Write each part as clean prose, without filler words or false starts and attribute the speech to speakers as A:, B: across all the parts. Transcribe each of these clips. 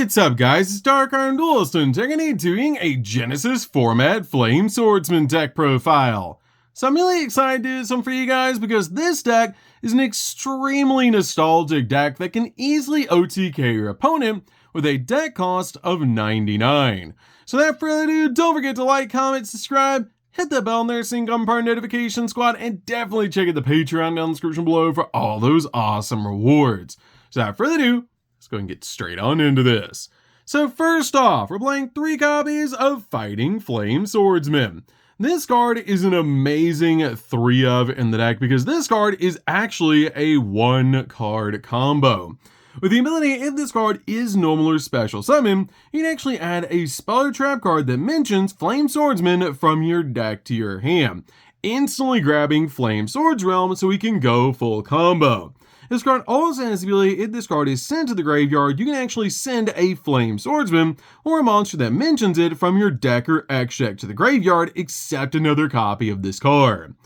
A: What's up guys, it's DarkArmedDuelist and today doing a Genesis format Flame Swordsman deck profile. So I'm really excited to do this one for you guys because this deck is an extremely nostalgic deck that can easily OTK your opponent with a deck cost of 99. So without further ado, don't forget to like, comment, subscribe, hit that bell in there so you can become part of the notification squad, and definitely check out the Patreon down in the description below for all those awesome rewards. So without further ado, let's go and get straight on into this. So first off, we're playing 3 copies of Fighting Flame Swordsman. This card is an amazing 3 of in the deck because this card is actually a 1-card combo. With the ability, if this card is normal or special summon, you can actually add a spell or trap card that mentions Flame Swordsman from your deck to your hand, instantly grabbing Flame Swords Realm so we can go full combo. This card also has the ability, if this card is sent to the graveyard, you can actually send a Flame Swordsman or a monster that mentions it from your deck or X deck to the graveyard, except another copy of this card.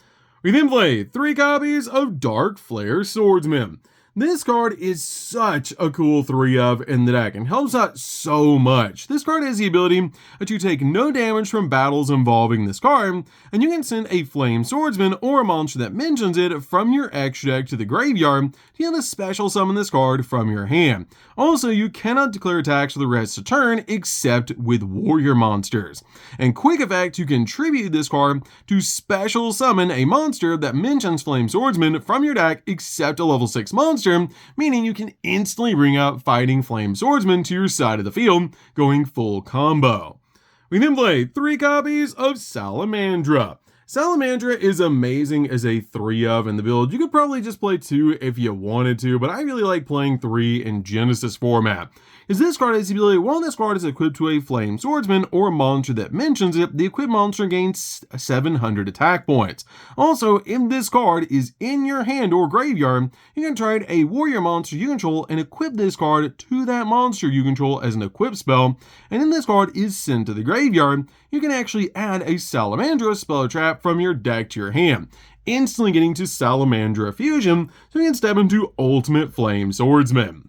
A: We then play 3 copies of Dark Flare Swordsman. This card is such a cool 3 of in the deck and helps out so much. This card has the ability to take no damage from battles involving this card, and you can send a Flame Swordsman or a monster that mentions it from your X deck to the graveyard to be able to special summon this card from your hand. Also, you cannot declare attacks for the rest of the turn except with warrior monsters. And quick effect, you can tribute this card to special summon a monster that mentions Flame Swordsman from your deck except a level 6 monster, meaning you can instantly bring out Fighting Flame Swordsman to your side of the field, going full combo. We then play 3 copies of Salamandra. Salamandra is amazing as a 3 of in the build. You could probably just play 2 if you wanted to, but I really like playing 3 in Genesis format. Is this card has the ability, while this card is equipped to a Flame Swordsman or a monster that mentions it, the equipped monster gains 700 attack points. Also, if this card is in your hand or graveyard, you can trade a warrior monster you control and equip this card to that monster you control as an equipped spell, and if this card is sent to the graveyard, you can actually add a Salamandra spell trap from your deck to your hand, instantly getting to Salamandra Fusion so you can step into Ultimate Flame Swordsman.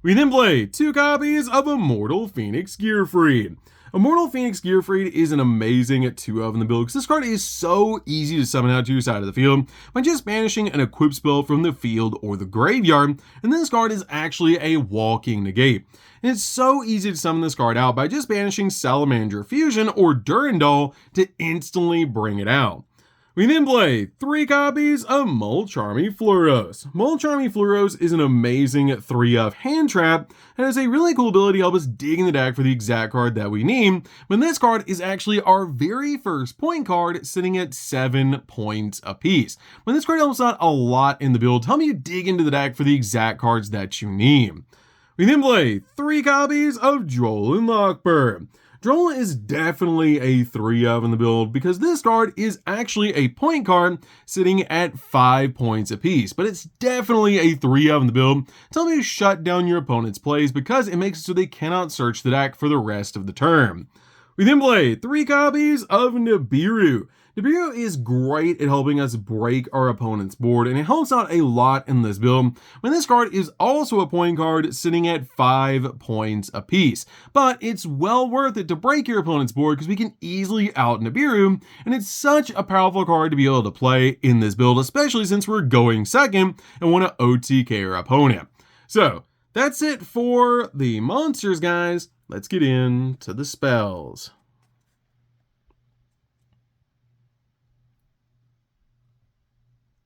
A: We then play 2 copies of Immortal Phoenix Gearfried. Immortal Phoenix Gearfried is an amazing 2 of in the build because this card is so easy to summon out to your side of the field by just banishing an equipped spell from the field or the graveyard, and this card is actually a walking negate. And it's so easy to summon this card out by just banishing Salamandra Fusion or Durandal to instantly bring it out. We then play 3 copies of Mulcharmy Fluros. Mulcharmy Fluros is an amazing 3 of hand trap and has a really cool ability to help us dig in the deck for the exact card that we need, when this card is actually our very first point card sitting at 7 points apiece. When this card helps out a lot in the build, help you dig into the deck for the exact cards that you need. We then play 3 copies of Droll and Lockbird. Droll is definitely a 3 of in the build because this card is actually a point card sitting at 5 points apiece, but it's definitely a 3 of in the build to help you shut down your opponent's plays because it makes it so they cannot search the deck for the rest of the turn. We then play 3 copies of Nibiru. Nibiru is great at helping us break our opponent's board, and it helps out a lot in this build when this card is also a point card sitting at 5 points apiece. But it's well worth it to break your opponent's board because we can easily out Nibiru, and it's such a powerful card to be able to play in this build, especially since we're going second and want to OTK our opponent. So that's it for the monsters, guys. Let's get into the spells.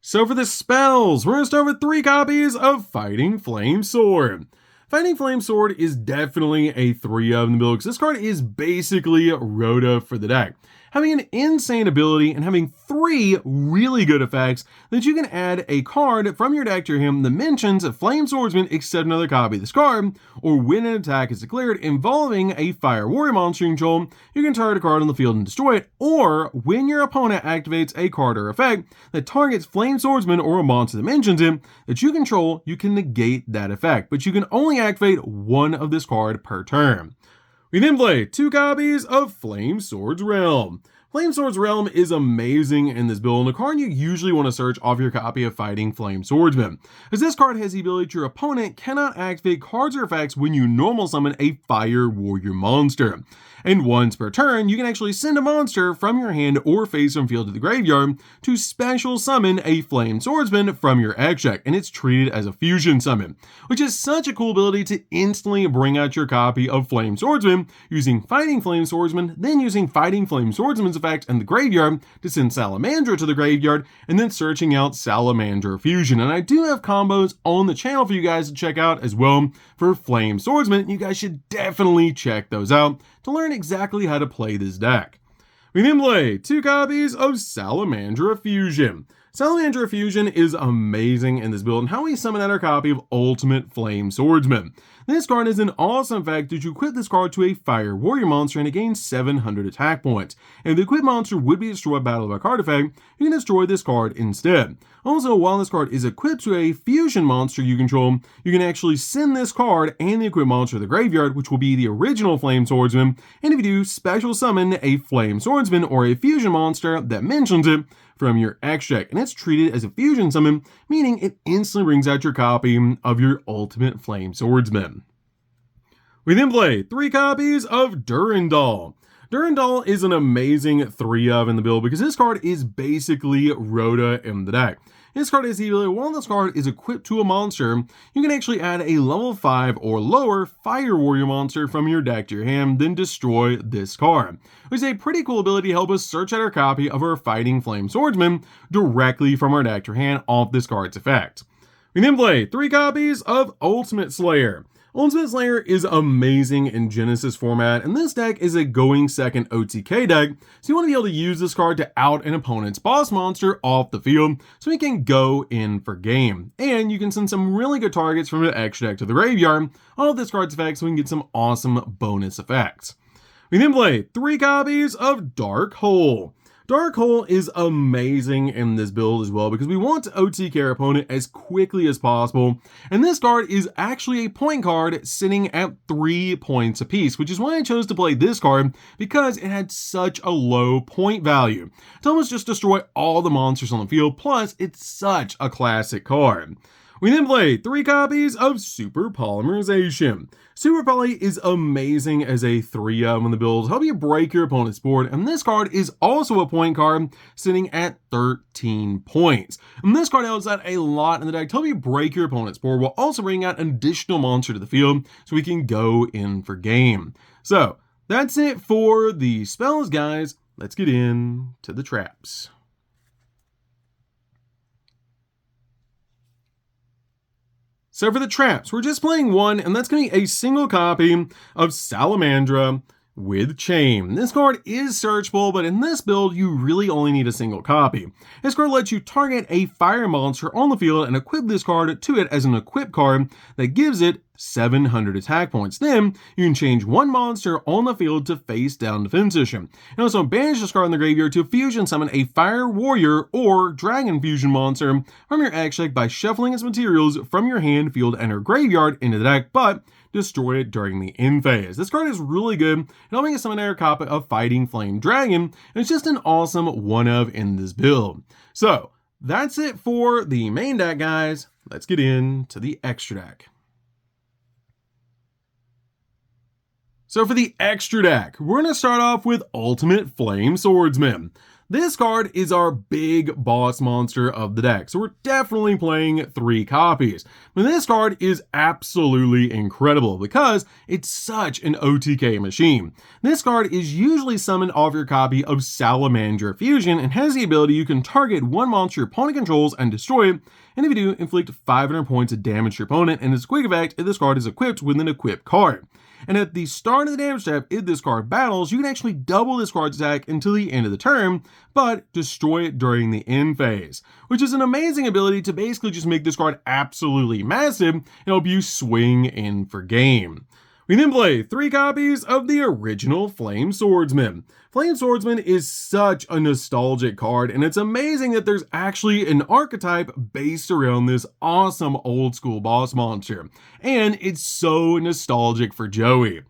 A: So for the spells, we're going to start with 3 copies of Fighting Flame Sword. Fighting Flame Sword is definitely a 3 of in the build because this card is basically Rhoda for the deck, having an insane ability and having 3 really good effects that you can add a card from your deck to him that mentions a Flame Swordsman except another copy of this card, or when an attack is declared involving a Fire Warrior monster you control, you can target a card on the field and destroy it, or when your opponent activates a card or effect that targets Flame Swordsman or a monster that mentions it that you control, you can negate that effect, but you can only activate 1 of this card per turn. We then play 2 copies of Flame Swords Realm. Flamesword's Realm is amazing in this build, and a card you usually want to search off your copy of Fighting Flame Swordsman, as this card has the ability your opponent cannot activate cards or effects when you normal summon a Fire Warrior monster. And once per turn, you can actually send a monster from your hand or face from field to the graveyard to special summon a Flame Swordsman from your X deck, and it's treated as a fusion summon, which is such a cool ability to instantly bring out your copy of Flame Swordsman using Fighting Flame Swordsman, then using Fighting Flame Swordsman's effect in the graveyard to send Salamandra to the graveyard, and then searching out Salamandra Fusion. And I do have combos on the channel for you guys to check out as well for Flame Swordsman. You guys should definitely check those out to learn exactly how to play this deck. We then play 2 copies of Salamandra Fusion. Salamandra Fusion is amazing in this build, and how we summon out our copy of Ultimate Flame Swordsman. This card is an awesome effect that you equip this card to a Fire Warrior monster and it gains 700 attack points. And if the equipped monster would be destroyed by battle of a card effect, you can destroy this card instead. Also, while this card is equipped to a fusion monster you control, you can actually send this card and the equipped monster to the graveyard, which will be the original Flame Swordsman, and if you do, special summon a Flame Swordsman or a fusion monster that mentions it from your X deck, and it's treated as a fusion summon, meaning it instantly brings out your copy of your Ultimate Flame Swordsman. We then play 3 copies of Durandal. Durandal is an amazing 3-of in the build because this card is basically Rhoda in the deck. This card is the ability, while this card is equipped to a monster, you can actually add a level 5 or lower Fire Warrior monster from your deck to your hand, then destroy this card. Which is a pretty cool ability to help us search out our copy of our Fighting Flame Swordsman directly from our deck to your hand off this card's effect. We then play 3 copies of Ultimate Slayer. Ultimate Slayer is amazing in Genesis format, and this deck is a going second OTK deck, so you want to be able to use this card to out an opponent's boss monster off the field, so he can go in for game. And you can send some really good targets from the X deck to the graveyard, all of this card's effects, so we can get some awesome bonus effects. We then play 3 copies of Dark Hole. Dark Hole is amazing in this build as well because we want to OTK our opponent as quickly as possible, and this card is actually a point card sitting at 3 points apiece, which is why I chose to play this card because it had such a low point value. To almost just destroy all the monsters on the field, plus it's such a classic card. We then play 3 copies of Super Polymerization. Super Poly is amazing as a 3-of in the build to help you break your opponent's board, and this card is also a point card sitting at 13 points. And this card helps out a lot in the deck to help you break your opponent's board while also bringing out an additional monster to the field so we can go in for game. So that's it for the spells, guys. Let's get into the traps. So for the traps, we're just playing 1, and that's going to be a single copy of Salamandra with Chain. This card is searchable, but in this build, you really only need a single copy. This card lets you target a fire monster on the field and equip this card to it as an equip card that gives it 700 attack points. Then, you can change 1 monster on the field to face down defense position. And also banish this card in the graveyard to fusion summon a Fire Warrior or Dragon Fusion monster from your X deck by shuffling its materials from your hand, field, and or graveyard into the deck, but destroy it during the end phase. This card is really good in helping us summon our copy of Fighting Flame Dragon, and it's just an awesome 1-of in this build. So, that's it for the main deck, guys. Let's get into the extra deck. So for the extra deck, we're going to start off with Ultimate Flame Swordsman. This card is our big boss monster of the deck, so we're definitely playing 3 copies. But this card is absolutely incredible because it's such an OTK machine. This card is usually summoned off your copy of Salamandra Fusion and has the ability you can target 1 monster your opponent controls and destroy it, and if you do, inflict 500 points of damage to your opponent, and its quick effect if this card is equipped with an equipped card. And at the start of the damage step, if this card battles, you can actually double this card's attack until the end of the turn, but destroy it during the end phase, which is an amazing ability to basically just make this card absolutely massive and help you swing in for game. We then play 3 copies of the original Flame Swordsman. Flame Swordsman is such a nostalgic card, and it's amazing that there's actually an archetype based around this awesome old school boss monster, and it's so nostalgic for Joey.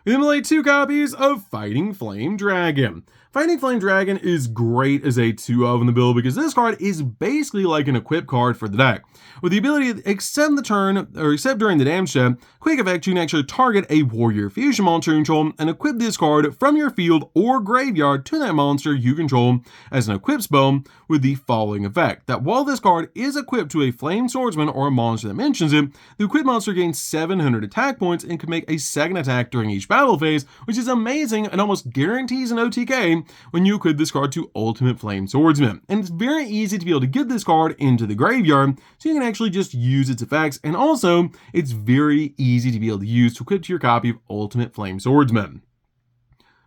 A: We then play 2 copies of Fighting Flame Dragon. Fighting Flame Dragon is great as a 2-of in the build because this card is basically like an equip card for the deck. With the ability to except during the damage step, quick effect, you can actually target a warrior fusion monster you control and equip this card from your field or graveyard to that monster you control as an equip spell with the following effect: that while this card is equipped to a flame swordsman or a monster that mentions it, the equipped monster gains 700 attack points and can make a second attack during each battle phase, which is amazing and almost guarantees an OTK when you equip this card to Ultimate Flame Swordsman. And it's very easy to be able to get this card into the graveyard, so you can actually just use its effects, and also it's very easy to be able to use to equip to your copy of Ultimate Flame Swordsman.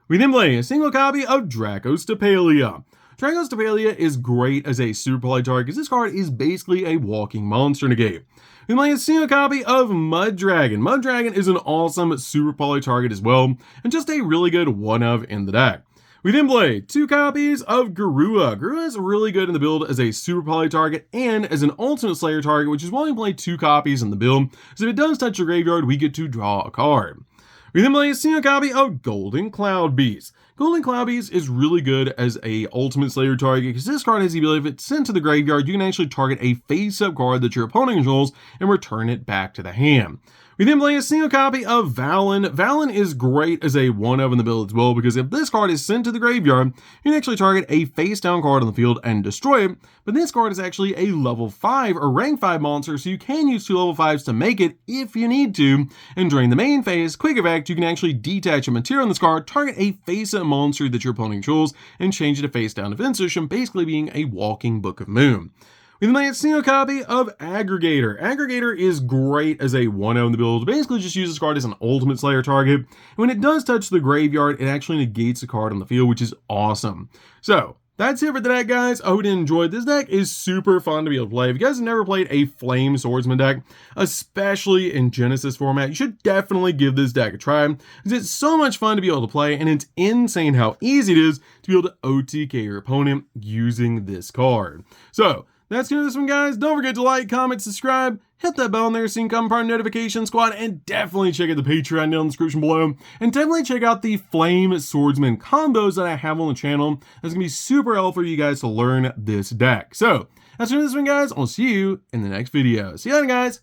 A: We then play a single copy of Dracostapelia. Dracostapelia is great as a super poly target because this card is basically a walking monster negate. We play a single copy of Mud Dragon. Mud Dragon is an awesome super poly target as well, and just a really good 1-of in the deck. We then play 2 copies of Garua. Garua is really good in the build as a super poly target and as an ultimate slayer target, which is why we play 2 copies in the build, so if it does touch your graveyard, we get to draw a card. We then play a single copy of Golden Cloud Beast. Golden Cloud Beast is really good as a ultimate slayer target because this card has the ability, if it's sent to the graveyard, you can actually target a face-up card that your opponent controls and return it back to the hand. We then play a single copy of Valen. Valen is great as a 1-of in the build as well because if this card is sent to the graveyard, you can actually target a face-down card on the field and destroy it, but this card is actually a level 5 or rank 5 monster, so you can use 2 level 5s to make it if you need to, and during the main phase, quick effect, you can actually detach a material on this card, target a face-up monster that your opponent controls, and change it to face-down defense position, basically being a walking Book of Moon. We then play a single copy of Aggregator. Aggregator is great as a 1-of in the build. Basically just uses this card as an ultimate slayer target. And when it does touch the graveyard, it actually negates a card on the field, which is awesome. So that's it for the deck, guys. I hope you enjoyed. This deck is super fun to be able to play. If you guys have never played a Flame Swordsman deck, especially in Genesis format, you should definitely give this deck a try, because it's so much fun to be able to play, and it's insane how easy it is to be able to OTK your opponent using this card. So that's gonna do this one, guys. Don't forget to like, comment, subscribe, hit that bell in there so you can become part of the notification squad, and definitely check out the Patreon down in the description below. And definitely check out the Flame Swordsman combos that I have on the channel. That's gonna be super helpful for you guys to learn this deck. So that's gonna do this one, guys. I'll see you in the next video. See you later, guys.